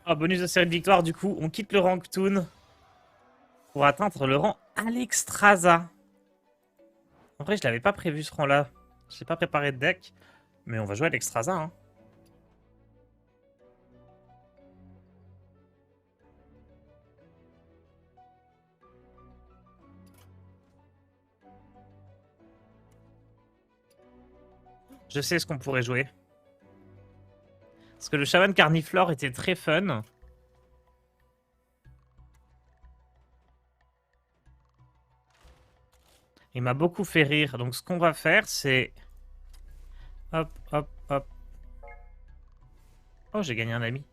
Oh, bonus de série de victoire, du coup, on quitte le rang Ktoon pour atteindre le rang Alexstrasza. En vrai, je l'avais pas prévu ce rang-là. J'ai pas préparé de deck, mais on va jouer Alexstrasza. Hein. Je sais ce qu'on pourrait jouer. Parce que le chaman carniflore était très fun. Il m'a beaucoup fait rire. Donc, ce qu'on va faire, c'est... Hop, hop, hop. Oh, j'ai gagné un ami.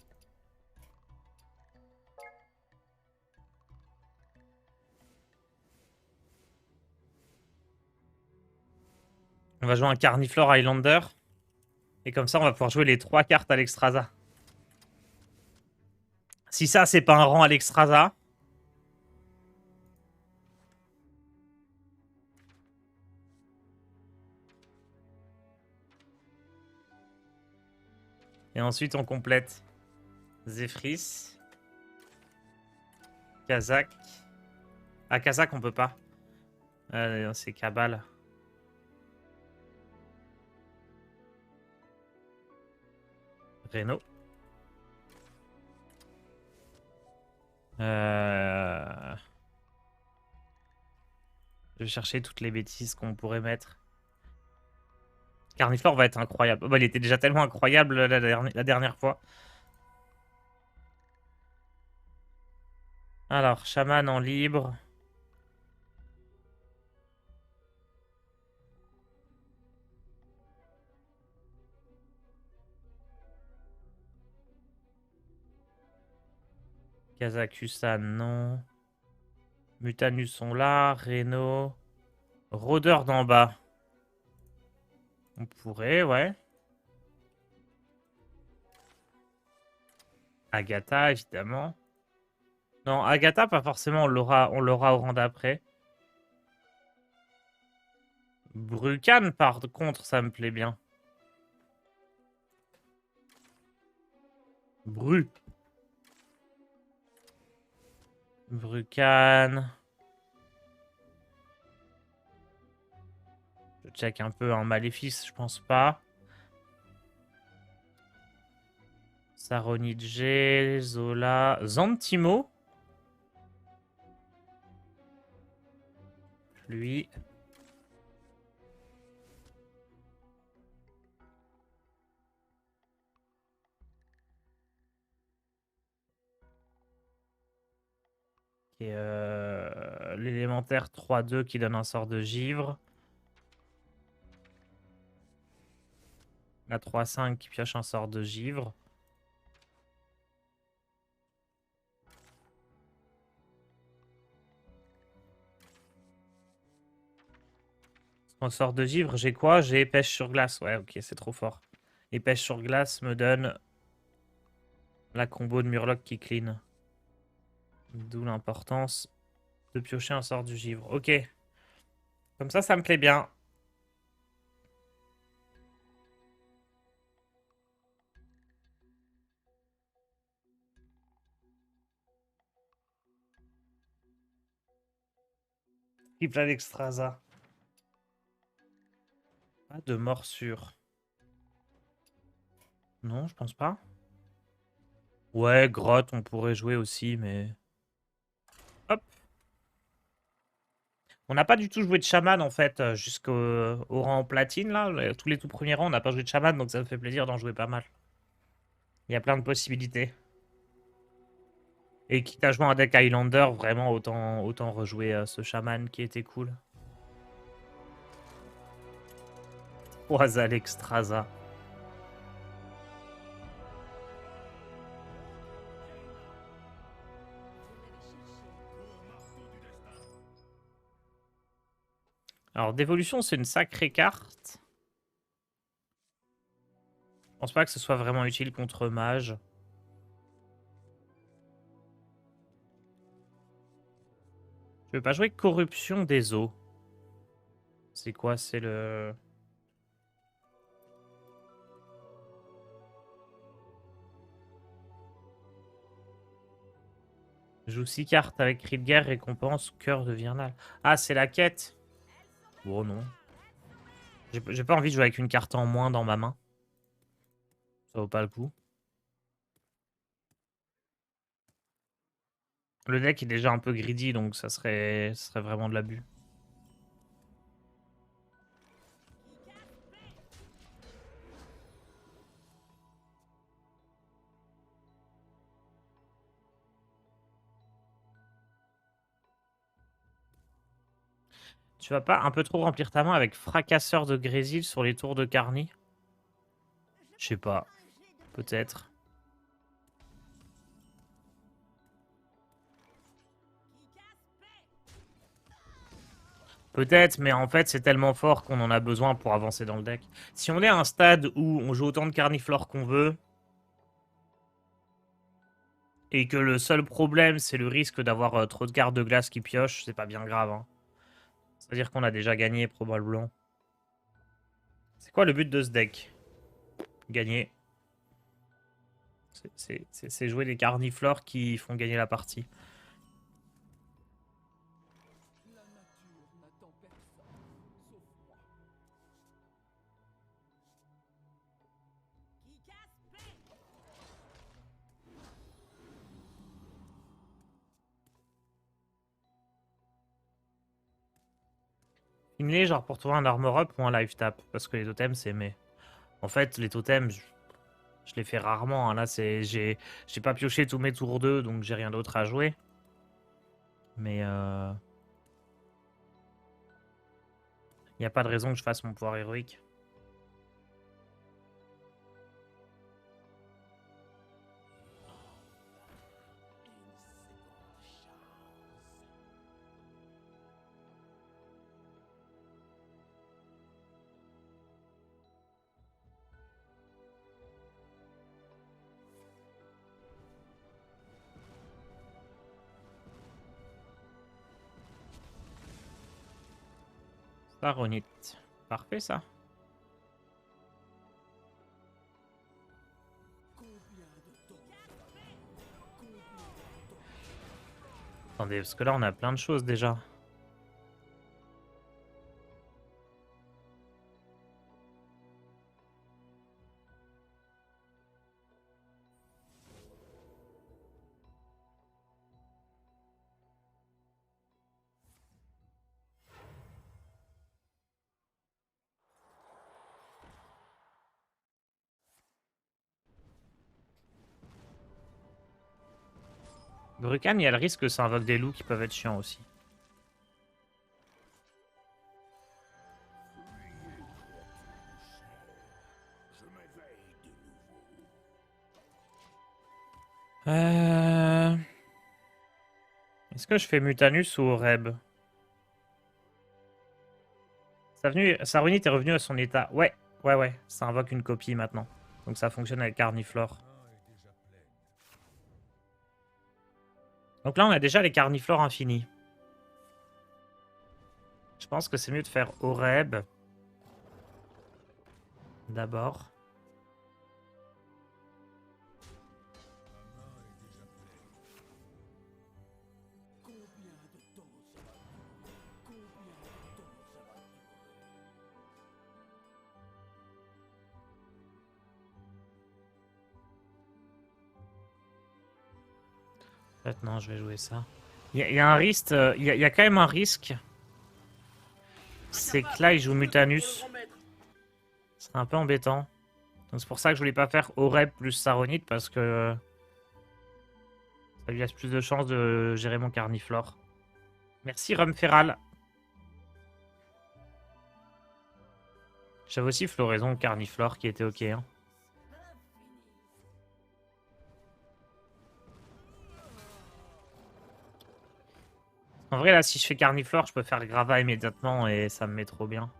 On va jouer un carniflore Highlander. Et comme ça, on va pouvoir jouer les 3 cartes Alexstrasza. Si ça, c'est pas un rang Alexstrasza... Et ensuite, on complète Zephrys, Kazakh. Ah, Kazakh, on peut pas. C'est Cabal. Renault. Je vais chercher toutes les bêtises qu'on pourrait mettre. Carniflore va être incroyable. Bah, il était déjà tellement incroyable la dernière fois. Alors, chaman en libre. Kazakusan, non. Mutanus sont là. Renault. Rôdeur d'en bas. On pourrait, ouais. Agatha, évidemment. Non, Agatha, pas forcément. On l'aura au rang d'après. Brucan, par contre, ça me plaît bien. Bru. Brucan. Je check un peu un maléfice, je pense pas. Saronidje, Zola, Zantimo. Lui. Et l'élémentaire 3-2 qui donne un sort de givre. La 3-5 qui pioche un sort de givre. En sort de givre, j'ai quoi? J'ai pêche sur glace. Ouais, ok, c'est trop fort. Et pêche sur glace me donne la combo de Murloc qui clean. D'où l'importance de piocher un sort du givre. Ok. Comme ça me plaît bien. Triple Alexstrasza. Pas de morsure. Non, je pense pas. Ouais, grotte, on pourrait jouer aussi, mais... Hop. On n'a pas du tout joué de chaman, en fait, jusqu'au rang platine, là. Tous les tout premiers rangs, on n'a pas joué de chaman, donc ça me fait plaisir d'en jouer pas mal. Il y a plein de possibilités. Et quitte à jouer un deck Highlander, vraiment, autant rejouer ce chaman qui était cool. Oisal Extrasa. Alors, d'évolution, c'est une sacrée carte. Je pense pas que ce soit vraiment utile contre mage. Je vais pas jouer corruption des eaux. C'est quoi? C'est le... Joue 6 cartes avec cri de guerre, récompense, cœur de Virnal. Ah, c'est la quête. Bon, non. J'ai pas envie de jouer avec une carte en moins dans ma main. Ça vaut pas le coup. Le deck est déjà un peu greedy, donc ça serait vraiment de l'abus. Tu vas pas un peu trop remplir ta main avec fracasseur de Grésil sur les tours de Carny? Je sais pas. Peut-être. Peut-être, mais en fait, c'est tellement fort qu'on en a besoin pour avancer dans le deck. Si on est à un stade où on joue autant de carniflore qu'on veut, et que le seul problème, c'est le risque d'avoir trop de cartes de glace qui piochent, c'est pas bien grave. Hein. C'est-à-dire qu'on a déjà gagné, probablement. C'est quoi le but de ce deck? Gagner. C'est jouer des carniflores qui font gagner la partie. Inlay, genre pour trouver un armor up ou un life tap. Parce que les totems, c'est mais. En fait, les totems, je les fais rarement. Hein. Là, j'ai pas pioché tous mes tours 2, donc j'ai rien d'autre à jouer. Mais il n'y a pas de raison que je fasse mon pouvoir héroïque. Saronite. Parfait, ça. Attendez, parce que là, on a plein de choses déjà. Brucan, il y a le risque que ça invoque des loups qui peuvent être chiants aussi. Est-ce que je fais Mutanus ou Reb? Saronite est revenu à son état. Ouais, ouais. Ça invoque une copie maintenant. Donc ça fonctionne avec Carniflore. Donc là, on a déjà les Carniflores infinis. Je pense que c'est mieux de faire Oreb. D'abord. Maintenant, je vais jouer ça. Il y a un risque. Il y a quand même un risque. C'est que là, il joue Mutanus. C'est un peu embêtant. Donc c'est pour ça que je voulais pas faire Oreb plus Saronite parce que ça lui laisse plus de chances de gérer mon Carniflore. Merci Rumferal. J'avais aussi Floraison Carniflore qui était ok. Hein. En vrai, là, si je fais Carniflore, je peux faire le Grava immédiatement et ça me met trop bien.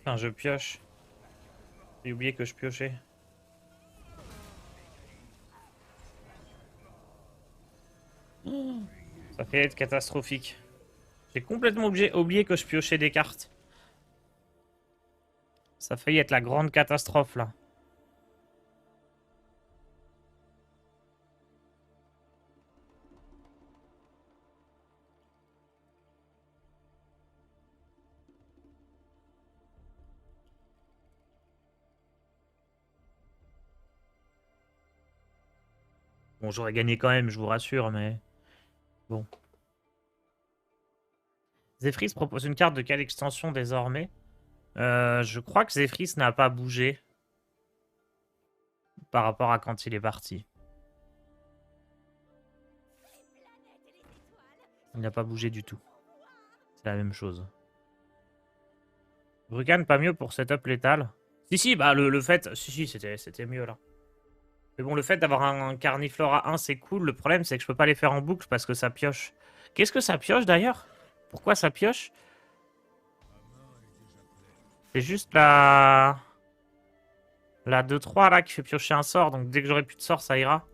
Enfin, je pioche. J'ai oublié que je piochais. Ça fait être catastrophique. J'ai complètement oublié que je piochais des cartes. Ça a failli être la grande catastrophe là. Bon, j'aurais gagné quand même, je vous rassure, mais bon. Zephrys propose une carte de quelle extension désormais? Je crois que Zephrys n'a pas bougé par rapport à quand il est parti. Il n'a pas bougé du tout. C'est la même chose. Brucan, pas mieux pour setup létal. Si, si, bah le fait... Si, si, c'était mieux là. Mais bon, le fait d'avoir un Carniflore à 1, c'est cool. Le problème, c'est que je peux pas les faire en boucle parce que ça pioche. Qu'est-ce que ça pioche d'ailleurs? Pourquoi ça pioche? C'est juste la 2-3 là qui fait piocher un sort. Donc dès que j'aurai plus de sort, ça ira.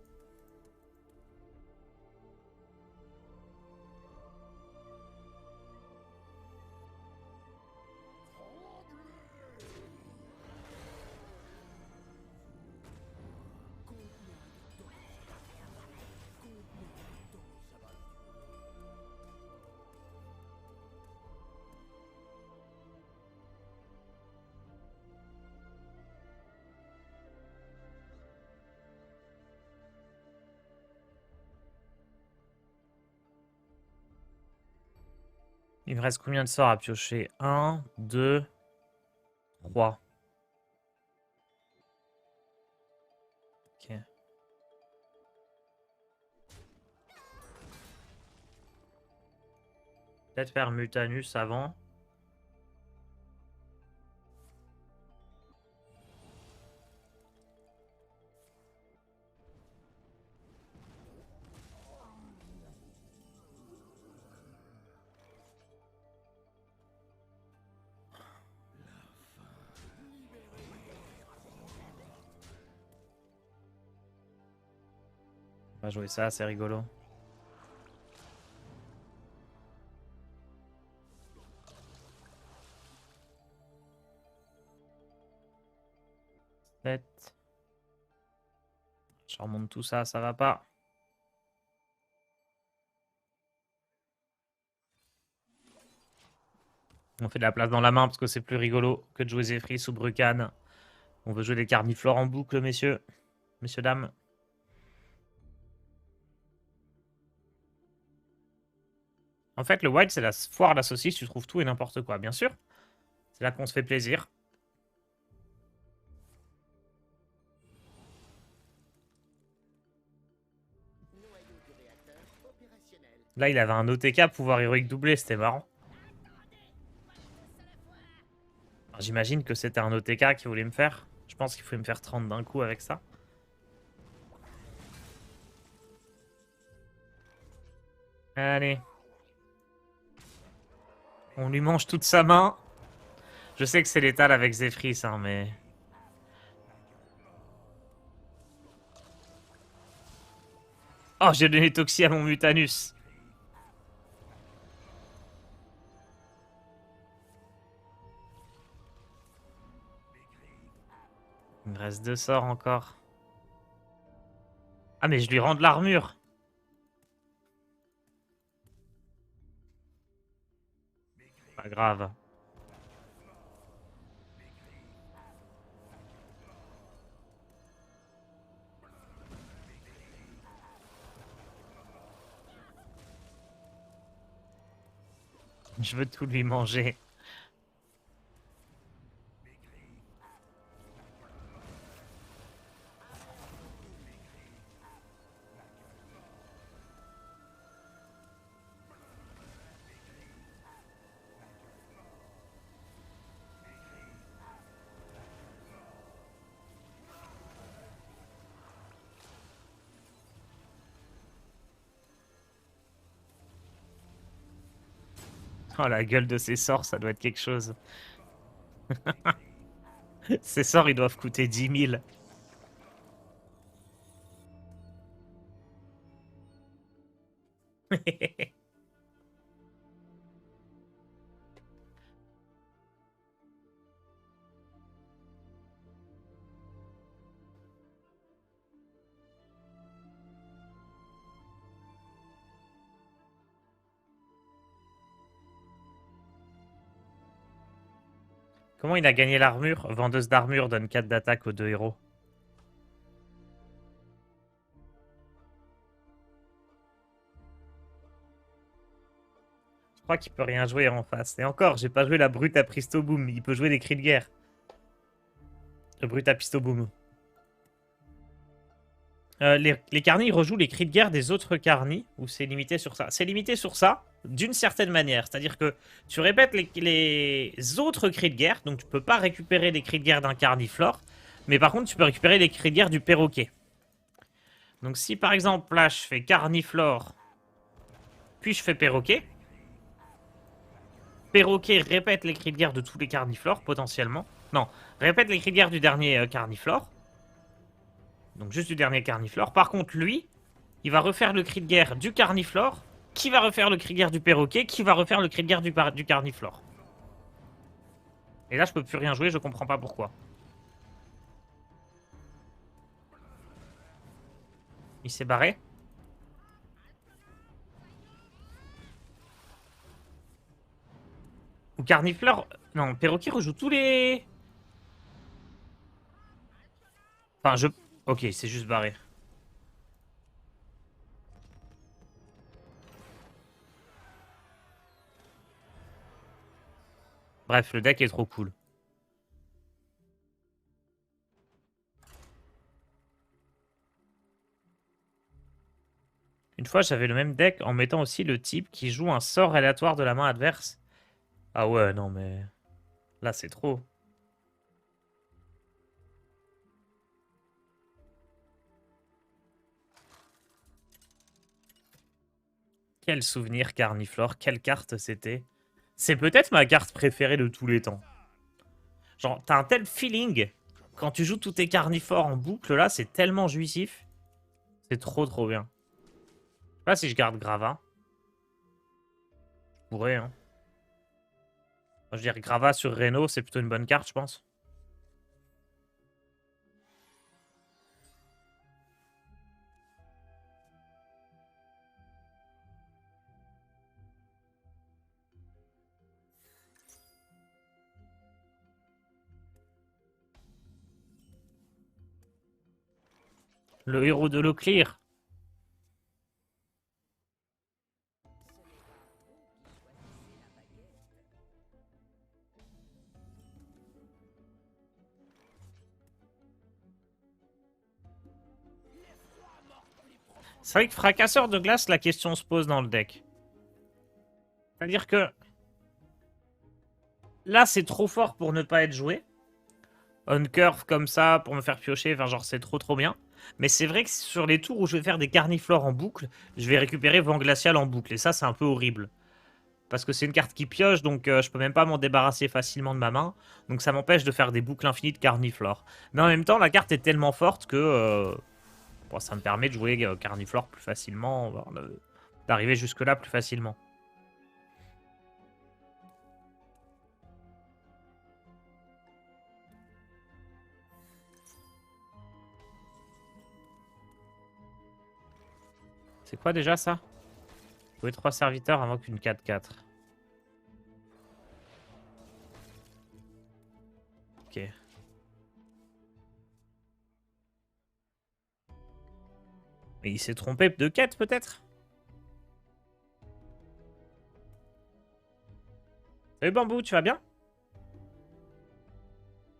Il me reste combien de sorts à piocher? 1, 2, 3. Ok. Peut-être faire Mutanus avant. On va jouer ça, c'est rigolo. Peut-être. Je remonte tout ça, ça va pas. On fait de la place dans la main parce que c'est plus rigolo que de jouer Zephrys ou Brucan. On veut jouer des carniflores en boucle, messieurs. Messieurs, dames. En fait, le wild, c'est la foire à la saucisse. Tu trouves tout et n'importe quoi, bien sûr. C'est là qu'on se fait plaisir. Là, il avait un OTK pouvoir héroïque doublé. C'était marrant. J'imagine que c'était un OTK qui voulait me faire. Je pense qu'il faut me faire 30 d'un coup avec ça. Allez. On lui mange toute sa main. Je sais que c'est létal avec Zephrys, hein, mais... Oh, j'ai donné Toxie à mon Mutanus. Il me reste 2 sorts encore. Ah, mais je lui rends de l'armure. Pas grave. Je veux tout lui manger. Oh, la gueule de ses sorts, ça doit être quelque chose. Ces sorts, ils doivent coûter 10 000. Comment il a gagné l'armure? Vendeuse d'armure donne 4 d'attaque aux deux héros. Je crois qu'il peut rien jouer en face. Et encore, j'ai pas joué la brute à Pristo Boom. Il peut jouer des cris de guerre. Le brute à Pisto Boom. Les carnis, ils rejouent les cris de guerre des autres carnis, ou c'est limité sur ça? C'est limité sur ça, d'une certaine manière. C'est-à-dire que tu répètes les autres cris de guerre, donc tu peux pas récupérer les cris de guerre d'un carniflore, mais par contre tu peux récupérer les cris de guerre du perroquet. Donc si par exemple là je fais carniflore, puis je fais perroquet, perroquet répète les cris de guerre de tous les carniflores potentiellement. Non, répète les cris de guerre du dernier carniflore. Donc juste du dernier carniflore. Par contre lui, il va refaire le cri de guerre du carniflore, qui va refaire le cri de guerre du perroquet, qui va refaire le cri de guerre du carniflore. Et là, je peux plus rien jouer, je comprends pas pourquoi. Il s'est barré. Ou carniflore... Non, perroquet rejoue tous les... Enfin, je... Ok, c'est juste barré. Bref, le deck est trop cool. Une fois, j'avais le même deck en mettant aussi le type qui joue un sort aléatoire de la main adverse. Ah ouais, non mais... Là, c'est trop. Quel souvenir carniflore, quelle carte c'était. C'est peut-être ma carte préférée de tous les temps. Genre, t'as un tel feeling quand tu joues tous tes carnivores en boucle, là, c'est tellement jouissif. C'est trop trop bien. Je sais pas si je garde Grava. Je pourrais, hein. Je veux dire, Grava sur Reno, c'est plutôt une bonne carte, je pense. Le héros de Locklear. C'est vrai que fracasseur de glace, la question se pose dans le deck. C'est-à-dire que là, c'est trop fort pour ne pas être joué. On curve comme ça pour me faire piocher, enfin genre c'est trop trop bien. Mais c'est vrai que sur les tours où je vais faire des carniflores en boucle, je vais récupérer vent glacial en boucle. Et ça, c'est un peu horrible. Parce que c'est une carte qui pioche, donc je peux même pas m'en débarrasser facilement de ma main. Donc ça m'empêche de faire des boucles infinies de carniflore. Mais en même temps, la carte est tellement forte que bon, ça me permet de jouer carniflore plus facilement, d'arriver jusque-là plus facilement. C'est quoi déjà ça? Jouer 3 serviteurs avant qu'une 4-4. Ok. Mais il s'est trompé de quête peut-être? Salut Bambou, tu vas bien?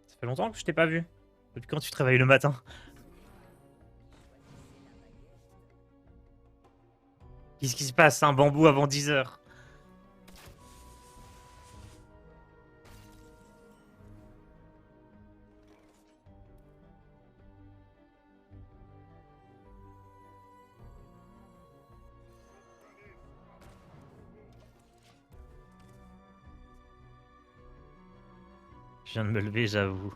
Ça fait longtemps que je t'ai pas vu. Depuis quand tu te réveilles le matin? Qu'est-ce qui se passe? Un bambou avant 10 heures. Je Je viens de me lever, j'avoue.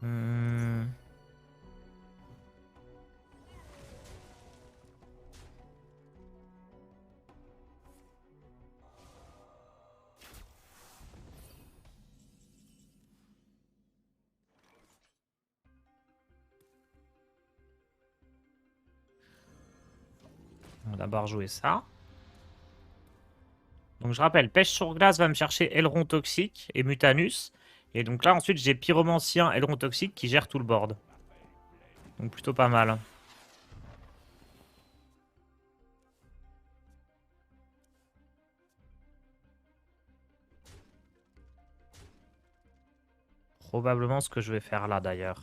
Hmm. On va d'abord jouer ça. Donc je rappelle, pêche sur glace va me chercher aileron toxique et mutanus. Et donc là ensuite j'ai pyromancien, aileron toxique qui gère tout le board. Donc plutôt pas mal. Probablement ce que je vais faire là d'ailleurs.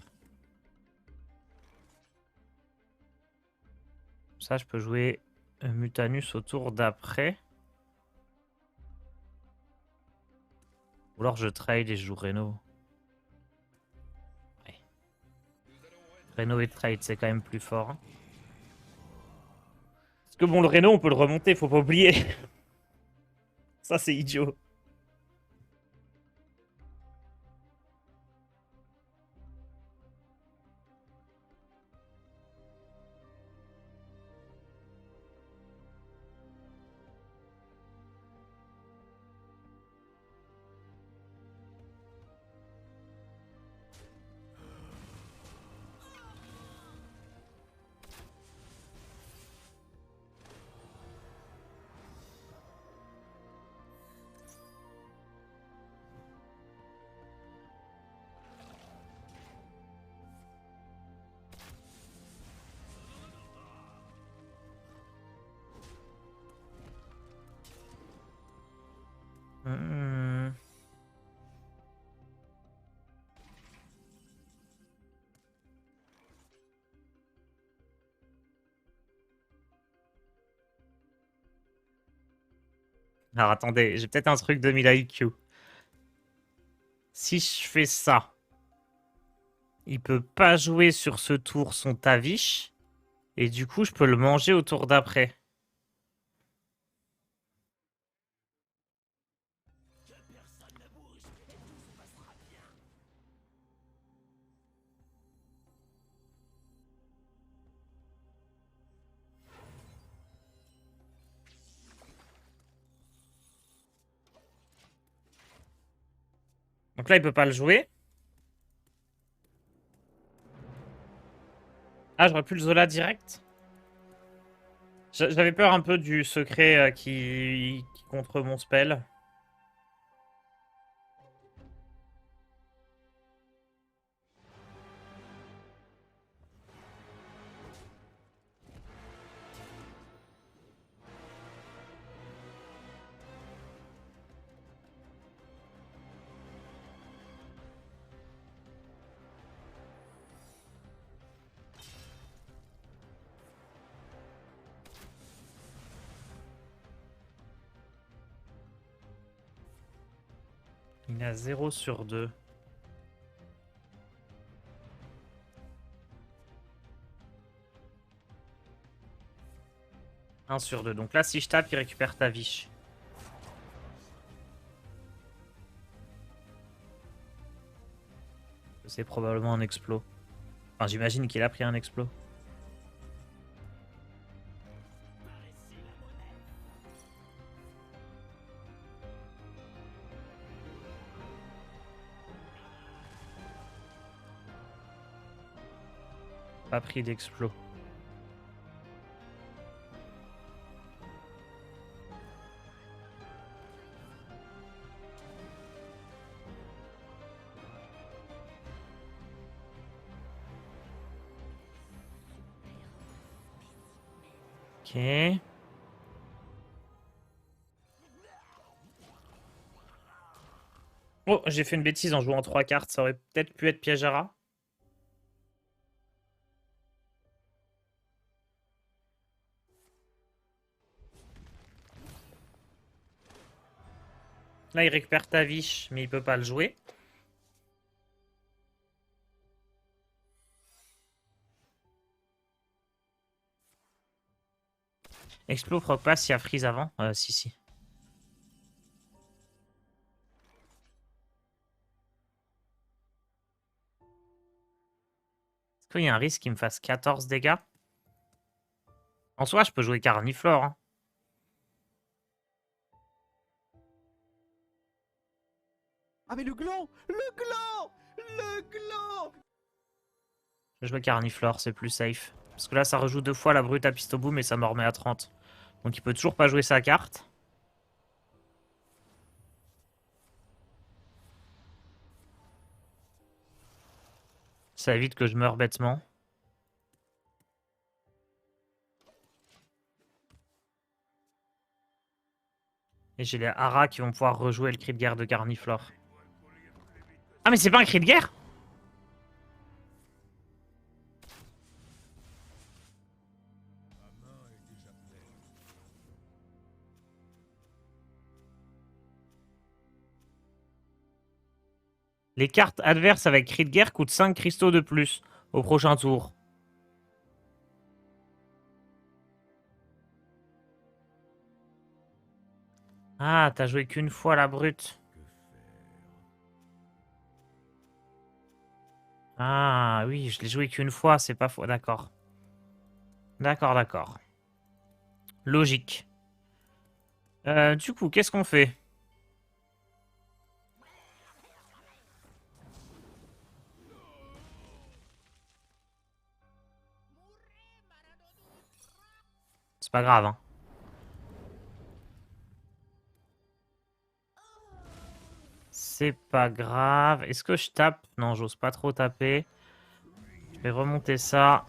Ça je peux jouer mutanus au tour d'après. Ou alors je trade et je joue Reno. Ouais. Reno et trade c'est quand même plus fort. Hein. Parce que bon le Reno on peut le remonter, faut pas oublier. Ça c'est idiot. Hmm. Alors attendez, j'ai peut-être un truc de 1000 IQ. Si je fais ça, il peut pas jouer sur ce tour son Tavish. Et du coup, je peux le manger au tour d'après. Donc là, il peut pas le jouer. Ah, j'aurais pu le Zola direct. J'avais peur un peu du secret qui contre mon spell. Il a 0 sur 2. Un sur 2. Donc là, si je tape, il récupère ta viche. C'est probablement un explos. Enfin, j'imagine qu'il a pris un explos. Pas pris d'explos. Ok. Oh, j'ai fait une bêtise en jouant 3 cartes. Ça aurait peut-être pu être piège à rat. Là, il récupère ta viche, mais il peut pas le jouer. Explo proc pas s'il y a freeze avant. Si, si. Est-ce qu'il y a un risque qu'il me fasse 14 dégâts? En soi, je peux jouer Carniflore. Hein. Ah mais le gland! Le gland! Le gland! Je vais jouer Carniflore, c'est plus safe. Parce que là, ça rejoue 2 fois la brute à Pisto Boom et ça me remet à 30. Donc il peut toujours pas jouer sa carte. Ça évite que je meure bêtement. Et j'ai les Haras qui vont pouvoir rejouer le cri de guerre de Carniflore. Ah mais c'est pas un cri de guerre? Les cartes adverses avec cri de guerre coûtent 5 cristaux de plus au prochain tour. Ah, t'as joué qu'une fois la brute. Ah oui, je l'ai joué qu'une fois, c'est pas faux. D'accord. D'accord, d'accord. Logique. Du coup, qu'est-ce qu'on fait? C'est pas grave, hein. C'est pas grave. Est-ce que je tape? Non, j'ose pas trop taper. Je vais remonter ça.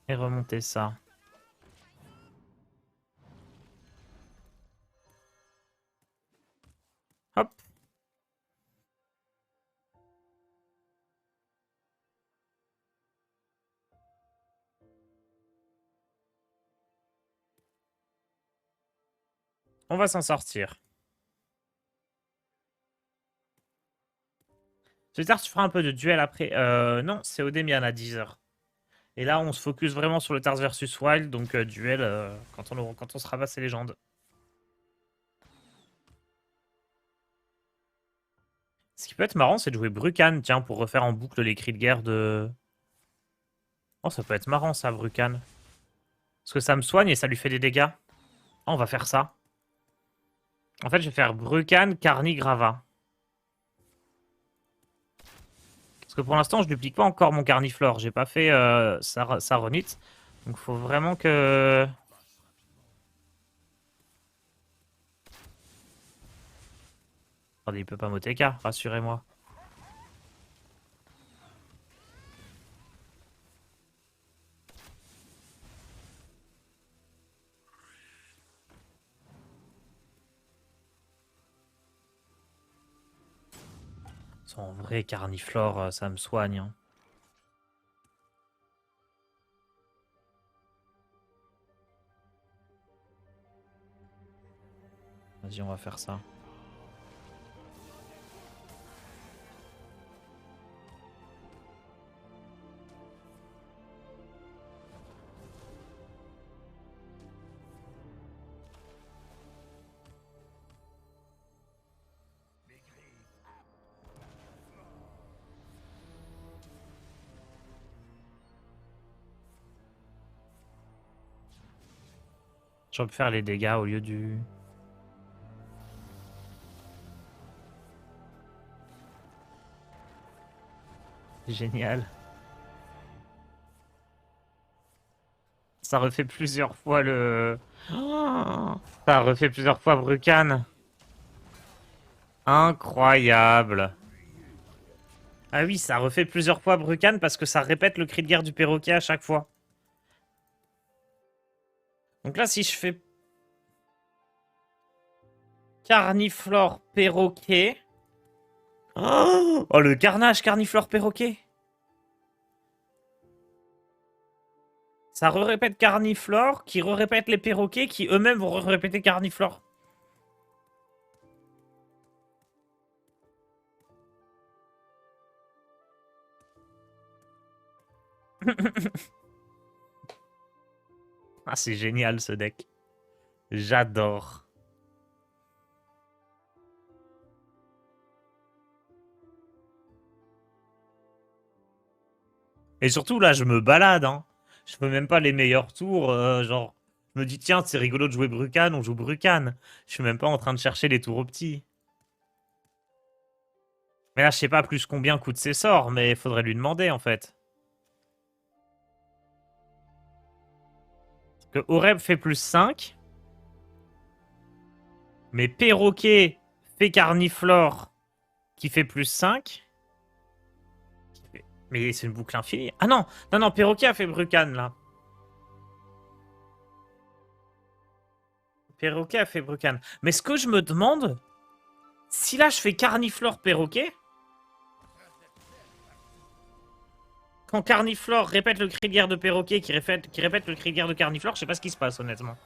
Et remonter ça. Hop. On va s'en sortir. Plus tard, tu feras un peu de duel après. Non, c'est Odemian à 10h. Et là, on se focus vraiment sur le Tars versus Wild, donc duel quand on sera passé légende. Ce qui peut être marrant, c'est de jouer Brucan, tiens, pour refaire en boucle les cris de guerre de... Oh, ça peut être marrant, ça, Brucan. Parce que ça me soigne et ça lui fait des dégâts. Oh, on va faire ça. En fait, je vais faire Brucan, Carni, Grava. Parce que pour l'instant, je duplique pas encore mon Carniflore. J'ai pas fait Saronite. Donc, faut vraiment que... Attendez, il peut pas m'OTK, rassurez-moi. En vrai, Carniflore, ça me soigne. Hein. Vas-y, on va faire ça. Je vais faire les dégâts au lieu du... Génial. Ça refait plusieurs fois le... Oh, ça refait plusieurs fois Brucan. Incroyable. Ah oui, ça refait plusieurs fois Brucan parce que ça répète le cri de guerre du perroquet à chaque fois. Donc là, si je fais... Carniflore perroquet... Oh, le carnage Carniflore perroquet. Ça re-répète Carniflore, qui re-répète les perroquets, qui eux-mêmes vont re-répéter Carniflore. Ah, c'est génial ce deck. J'adore. Et surtout, là, je me balade, hein. Je fais même pas les meilleurs tours, genre... Je me dis, tiens, c'est rigolo de jouer Brucan, on joue Brucan. Je suis même pas en train de chercher les tours au petit. Mais là, je sais pas plus combien coûtent ses sorts, mais il faudrait lui demander, en fait. Parce que Oreb fait plus 5. Mais Perroquet fait Carniflore, qui fait plus 5. Mais c'est une boucle infinie. Ah non, non, non, Perroquet a fait Brucan, là. Perroquet a fait Brucan. Mais ce que je me demande, si là je fais Carniflore Perroquet, quand Carniflore répète le cri de guerre de Perroquet qui répète le cri de guerre de Carniflore, je sais pas ce qui se passe honnêtement.